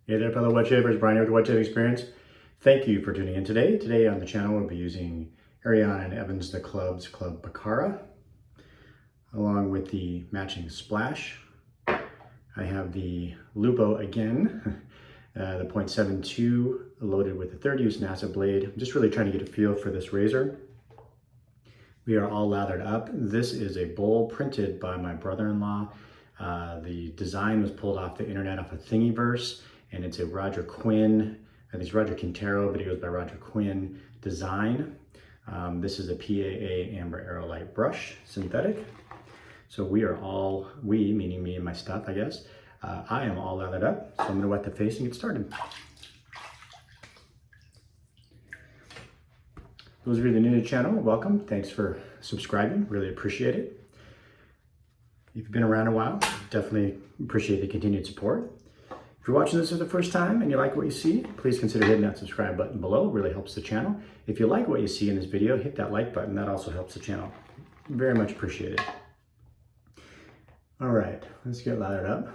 Hey there, fellow wet shavers. Brian here with the Wet Shave Experience. Thank you for tuning in today. Today on the channel, we'll be using Ariana and Evans the Club's Club Baccara, along with the matching splash. I have the Lupo again, the .72 loaded with the third use NASA blade. I'm just really trying to get a feel for this razor. We are all lathered up. This is a bowl printed by my brother-in-law. The design was pulled off the internet off of Thingiverse, and it's a Roger Quinn, I think it's Roger Quintero, but he goes by Roger Quinn design. This is a PAA amber Aerolite brush, synthetic. So we are all, we, meaning me and my stuff, I guess. I am all lathered up, so I'm gonna wet the face and get started. Those of you that are new to the channel, welcome. Thanks for subscribing, really appreciate it. If you've been around a while, definitely appreciate the continued support. If you're watching this for the first time and you like what you see, please consider hitting that subscribe button below. It really helps the channel. If you like what you see in this video, hit that like button. That also helps the channel. Very much appreciated. All right, let's get lathered up.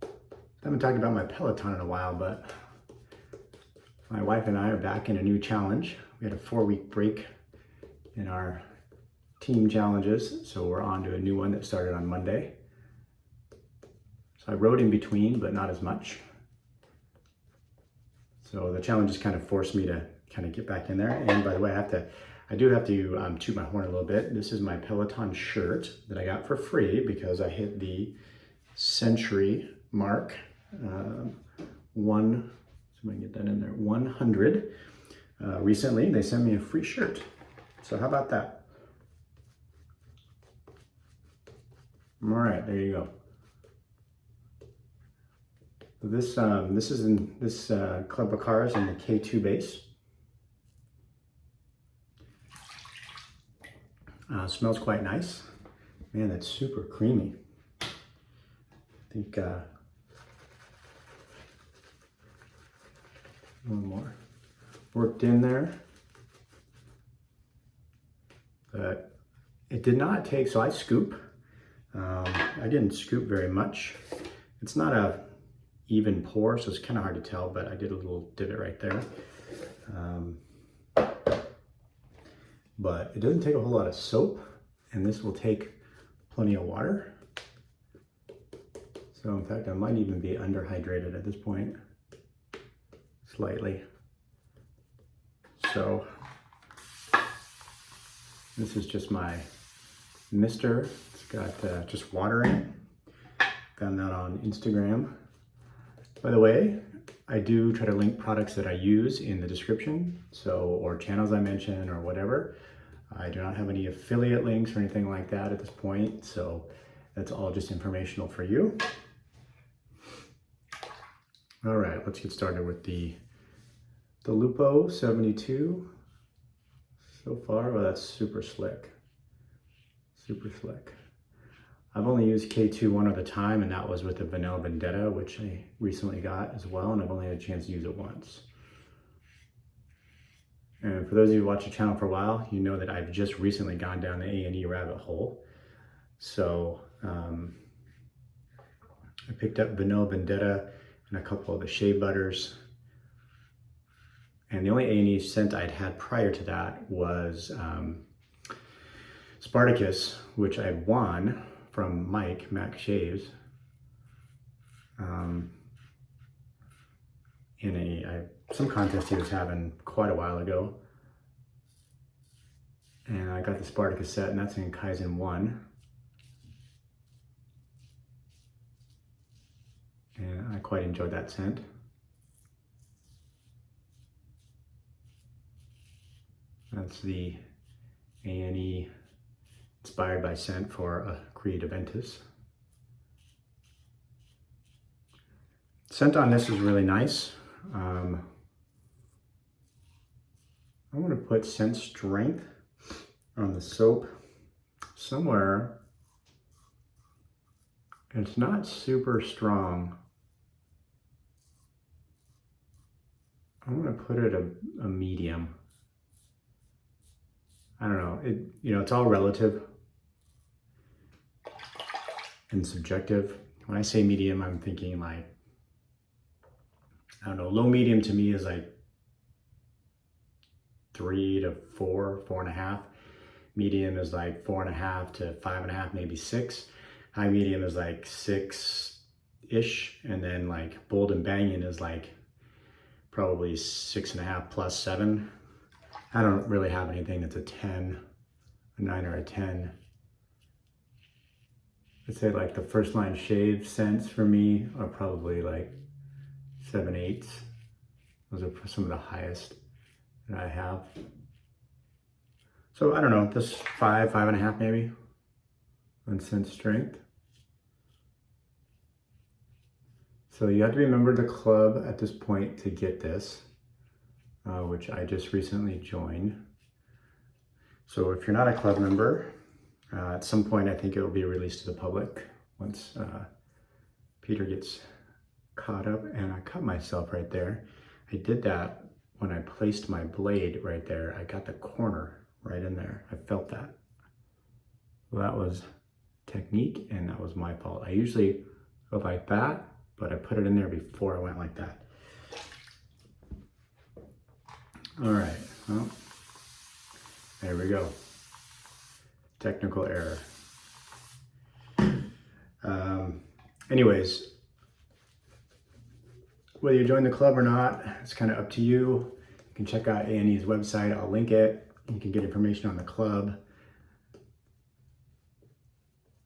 I haven't talked about my Peloton in a while, but my wife and I are back in a new challenge. We had a 4-week break in our team challenges, so we're on to a new one that started on Monday. So I rode in between, but not as much. So the challenge just kind of forced me to kind of get back in there. And by the way, I do have to toot my horn a little bit. This is my Peloton shirt that I got for free because I hit the century mark. So I can get that in there, 100 recently. They sent me a free shirt. So how about that? All right, there you go. This Club Baccara is in the K2 base. Smells quite nice. Man, that's super creamy. I think one more worked in there. But it did not take, so I scoop. I didn't scoop very much. It's not a even pour, so it's kind of hard to tell, but I did a little divot right there. But it doesn't take a whole lot of soap, and this will take plenty of water. So in fact, I might even be underhydrated at this point, slightly. So this is just my mister. It's got just water in it. Found that on Instagram. By the way, I do try to link products that I use in the description, or channels I mention or whatever. I do not have any affiliate links or anything like that at this point, so that's all just informational for you. All right, let's get started with the Lupo 72. So far, well, that's super slick. Super slick. I've only used K2 one other time, and that was with the Vanilla Vendetta, which I recently got as well, and I've only had a chance to use it once. And for those of you who watch the channel for a while, you know that I've just recently gone down the A&E rabbit hole. So I picked up Vanilla Vendetta and a couple of the shea butters. And the only A&E scent I'd had prior to that was Spartacus, which I won from Mac Shaves, in some contest he was having quite a while ago. And I got the Spartacus set, and that's in Kaizen 1. And I quite enjoyed that scent. That's the A&E inspired by scent for Creative Ventus. Scent on this is really nice. I'm going to put scent strength on the soap somewhere. It's not super strong. I'm going to put it a medium. I don't know. It's all relative and subjective. When I say medium, I'm thinking like I don't know, low medium to me is like 3 to 4, 4.5. Medium is like 4.5 to 5.5, maybe 6. High medium is like 6-ish, and then like bold and banging is like probably 6.5 plus 7. I don't really have anything that's a 10, a 9 or a 10. I'd say like the first line shave scents for me are probably like 7, 8. Those are some of the highest that I have. So I don't know, this 5, 5.5 maybe on scent strength. So you have to be a member of the club at this point to get this, which I just recently joined. So if you're not a club member, at some point I think it will be released to the public once Peter gets caught up. And I cut myself right there. I did that when I placed my blade right there. I got the corner right in there. I felt that. Well, that was technique, and that was my fault. I usually go like that, but I put it in there before I went like that. All right, well, there we go. Technical error. Anyways, whether you join the club or not, it's kind of up to you. You can check out A&E's website. I'll link it. You can get information on the club.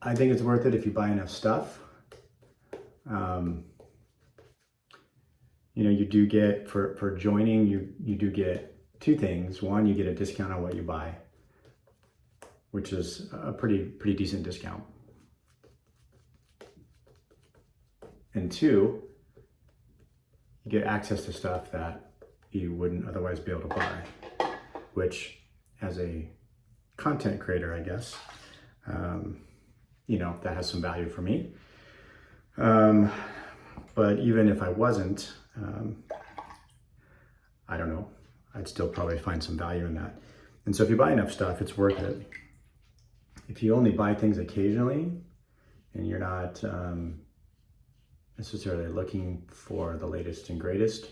I think it's worth it if you buy enough stuff. You know, you do get, for joining, you do get 2 things. One, you get a discount on what you buy, which is a pretty decent discount. And 2, you get access to stuff that you wouldn't otherwise be able to buy, which as a content creator, I guess, you know, that has some value for me. But even if I wasn't, I don't know, I'd still probably find some value in that. And so if you buy enough stuff, it's worth it. If you only buy things occasionally and you're not necessarily looking for the latest and greatest,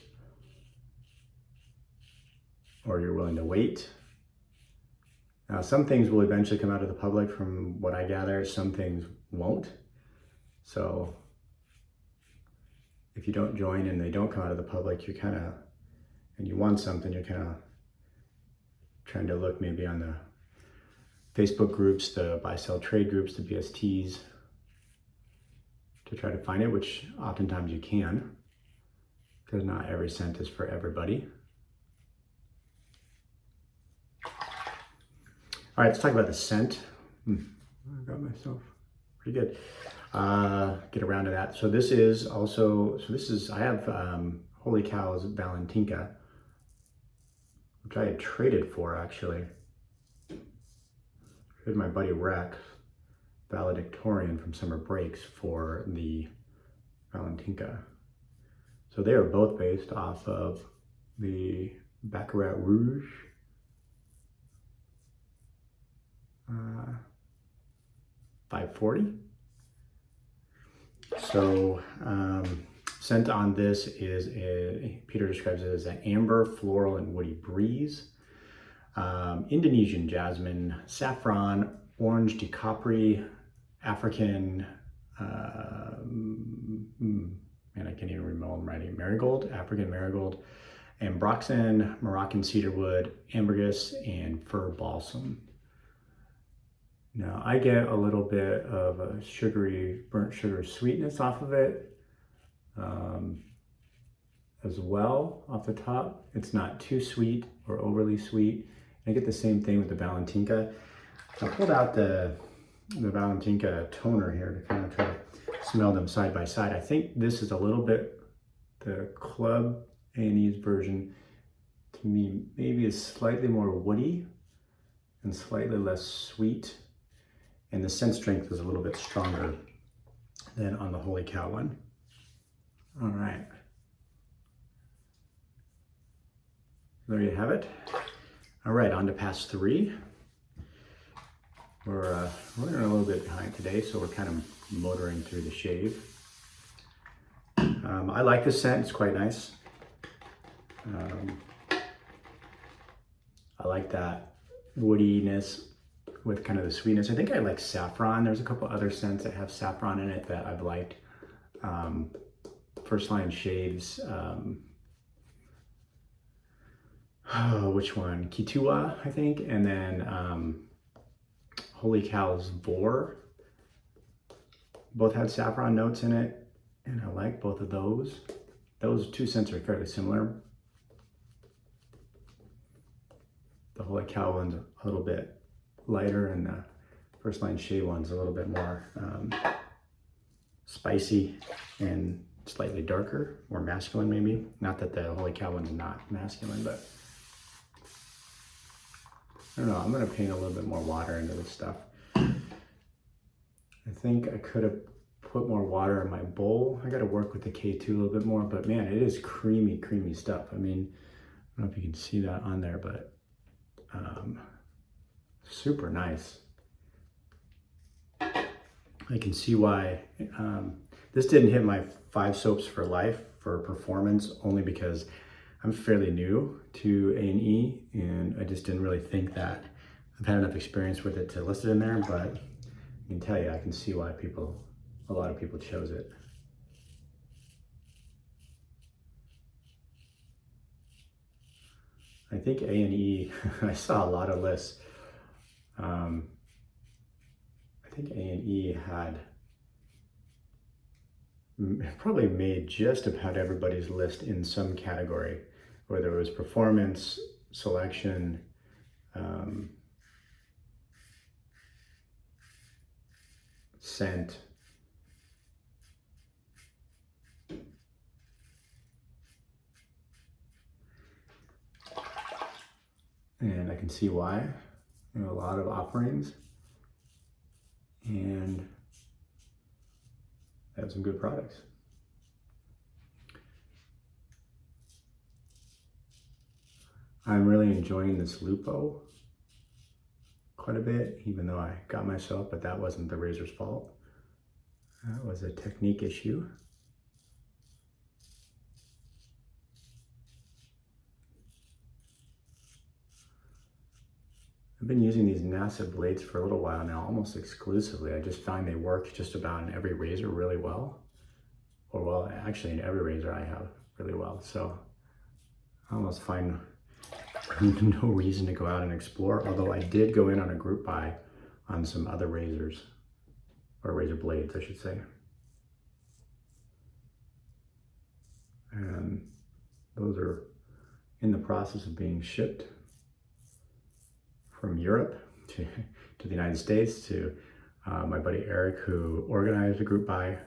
or you're willing to wait. Now, some things will eventually come out of the public from what I gather, some things won't. So if you don't join and they don't come out of the public, you're kind of, and you want something, you're kind of trying to look maybe on the Facebook groups, the buy, sell, trade groups, the BSTs, to try to find it, which oftentimes you can, because not every scent is for everybody. All right, let's talk about the scent. I got myself pretty good. Get around to that. So this is also, I have Holy Cow's Valentinka, which I had traded for actually. Traded my buddy Rex, valedictorian from summer breaks, for the Valentinka. So they are both based off of the Baccara Rouge. 540. So scent on this is, Peter describes it as an amber, floral, and woody breeze. Indonesian jasmine, saffron, orange de Capri, African, man, I can't even remember what I'm writing, marigold, African marigold, ambroxan, Moroccan cedarwood, ambergris, and fir balsam. Now, I get a little bit of a sugary, burnt sugar sweetness off of it as well off the top. It's not too sweet or overly sweet. I get the same thing with the Valentinka. I pulled out the Valentinka toner here to kind of try to smell them side by side. I think this is a little bit, the Club A&E's version, to me, maybe is slightly more woody and slightly less sweet. And the scent strength is a little bit stronger than on the Holy Cow one. All right. There you have it. All right, on to pass 3. We're running a little bit behind today, so we're kind of motoring through the shave. I like this scent, it's quite nice. I like that woodiness with kind of the sweetness. I think I like saffron. There's a couple other scents that have saffron in it that I've liked. First Line Shaves, which one? Kitua, I think, and then Holy Cow's Vor. Both had saffron notes in it, and I like both of those. Those two scents are fairly similar. The Holy Cow one's a little bit lighter, and the First Line Shave one's a little bit more spicy and slightly darker, more masculine maybe. Not that the Holy Cow one's not masculine, but I don't know. I'm gonna paint a little bit more water into this stuff. I think I could have put more water in my bowl. I got to work with the K2 a little bit more, but man, it is creamy, creamy stuff. I mean, I don't know if you can see that on there, but super nice. I can see why this didn't hit my 5 soaps for life for performance, only because I'm fairly new to A&E, and I just didn't really think that I've had enough experience with it to list it in there, but I can tell you, I can see why a lot of people chose it. I think A&E, I saw a lot of lists. I think A&E had probably made just about everybody's list in some category, whether it was performance, selection, scent. And I can see why. You know, a lot of offerings, and they have some good products. I'm really enjoying this Lupo quite a bit, even though I got myself, but that wasn't the razor's fault. That was a technique issue. I've been using these NASA blades for a little while now, almost exclusively. I just find they work just about in every razor really well. Or well, actually in every razor I have really well. So I almost find no reason to go out and explore, although I did go in on a group buy on some other razors, or razor blades, I should say. And those are in the process of being shipped from Europe to the United States to my buddy Eric, who organized a group buy. I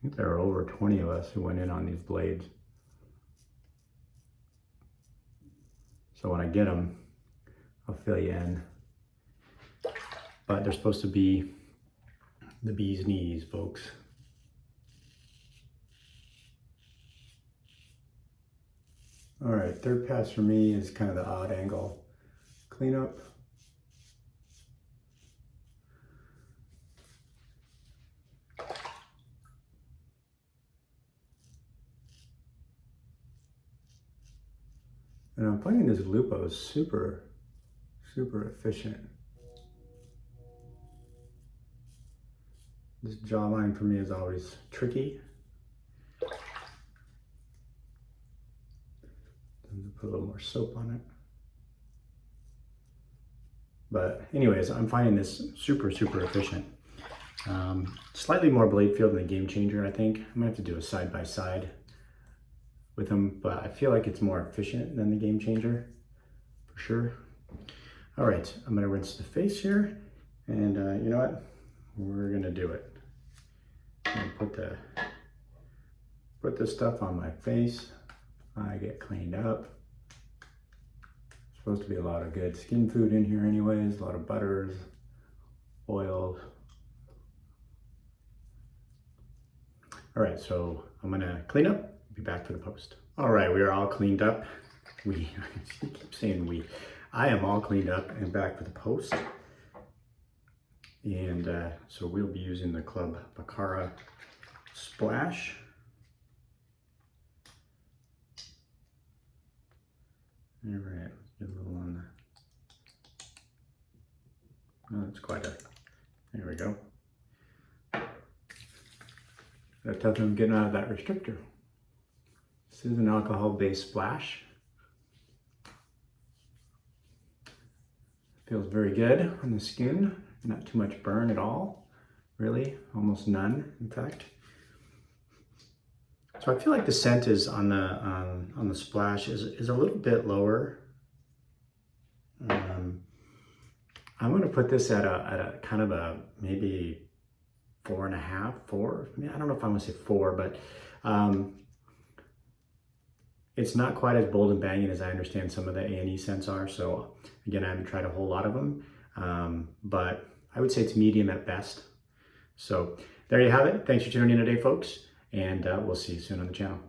think there are over 20 of us who went in on these blades. So when I get them, I'll fill you in. But they're supposed to be the bee's knees, folks. All right, third pass for me is kind of the odd angle cleanup. And I'm finding this Lupo is super, super efficient. This jawline for me is always tricky. Put a little more soap on it. But anyways, I'm finding this super, super efficient. Slightly more blade feel than the Game Changer, I think. I might have to do a side-by-side with them, but I feel like it's more efficient than the Game Changer, for sure. All right, I'm gonna rinse the face here, and you know what? We're gonna do it. I'm gonna put this stuff on my face. I get cleaned up. Supposed to be a lot of good skin food in here anyways, a lot of butters, oils. All right, so I'm gonna clean up, be back for the post. All right, we are all cleaned up. I keep saying we. I am all cleaned up and back for the post. And so we'll be using the Club Baccara Splash. All right, let's get a little on the, oh, that's quite a, there we go. Gotta tell them I'm getting out of that restrictor. This is an alcohol-based splash. Feels very good on the skin, not too much burn at all, really, almost none, in fact. So I feel like the scent is on the splash is a little bit lower. I'm going to put this at a kind of a maybe 4.5, 4. I mean, I don't know if I want to say 4, but it's not quite as bold and banging as I understand some of the A&E scents are. So again, I haven't tried a whole lot of them, but I would say it's medium at best. So there you have it. Thanks for tuning in today, folks, and we'll see you soon on the channel.